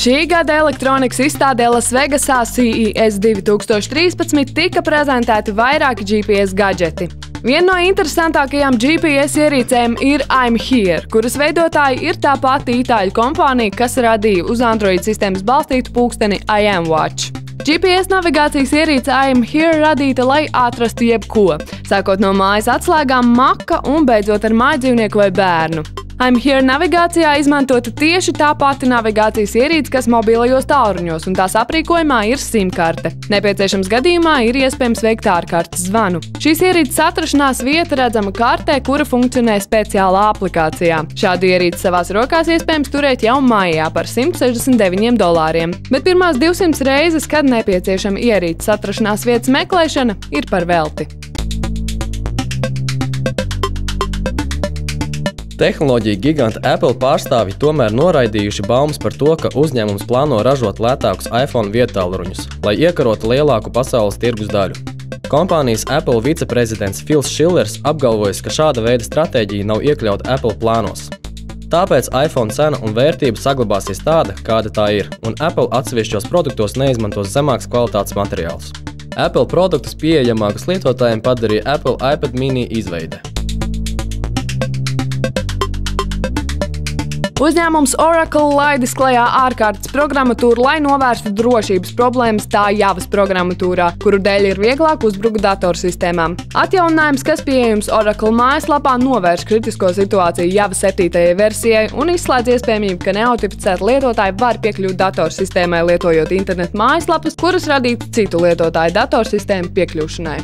Šī gada elektronikas izstādē Lasvegasā CES 2013 tika prezentēti vairāki GPS gadžeti. Viena no interesantākajām GPS ierīcēm ir I'm Here, kuras veidotāji ir tā pati itāļu kompānija, kas radīja uz Android sistēmas balstītu pulksteni IamWatch. GPS navigācijas ierīce I'm Here radīta, lai atrastu jebko, sākot no mājas atslēgām, maka un beidzot ar mājdzīvnieku vai bērnu. I'm Here navigācijā izmantota tieši tā pati navigācijas ierīce, kas mobilajos tālruņos, un tās aprīkojumā ir SIM-karte. Nepieciešams gadījumā ir iespējams veikt ārkārtas zvanu. Šīs ierīces atrašanās vieta redzama kartē, kura funkcionē speciālā aplikācijā. Šādu ierīci savās rokās iespējams turēt jau maijā par $169. Bet pirmās 200 reizes, kad nepieciešama ierīces atrašanās vietas meklēšana, ir par velti. Tehnoloģiju giganta Apple pārstāvji tomēr noraidījuši baumas par to, ka uzņēmums plāno ražot lētākus iPhone viedtālruņus, lai iekarotu lielāku pasaules tirgus daļu. Kompānijas Apple viceprezidents Phils Schillers apgalvojis, ka šāda veida stratēģija nav iekļauta Apple plānos. Tāpēc iPhone cena un vērtība saglabāsies tāda, kāda tā ir, un Apple atsevišķos produktos neizmantos zemākas kvalitātes materiālus. Apple produktus pieejamākus lietotājiem padarīja Apple iPad mini izveide. Uzņēmums Oracle laidis klajā ārkārtas programmatūru, lai novērstu drošības problēmas tā Javas programmatūrā, kuru dēļ ir vieglāk uzbrukt datorsistēmām. Atjauninājums, kas pieejams Oracle mājaslapā, novērš kritisko situāciju Java 7. versijai un izslēdz iespējamību, ka neautificēti lietotāji var piekļūt datorsistēmai, lietojot internetu mājaslapas, kuras radītu citu lietotāju datorsistēmu piekļūšanai.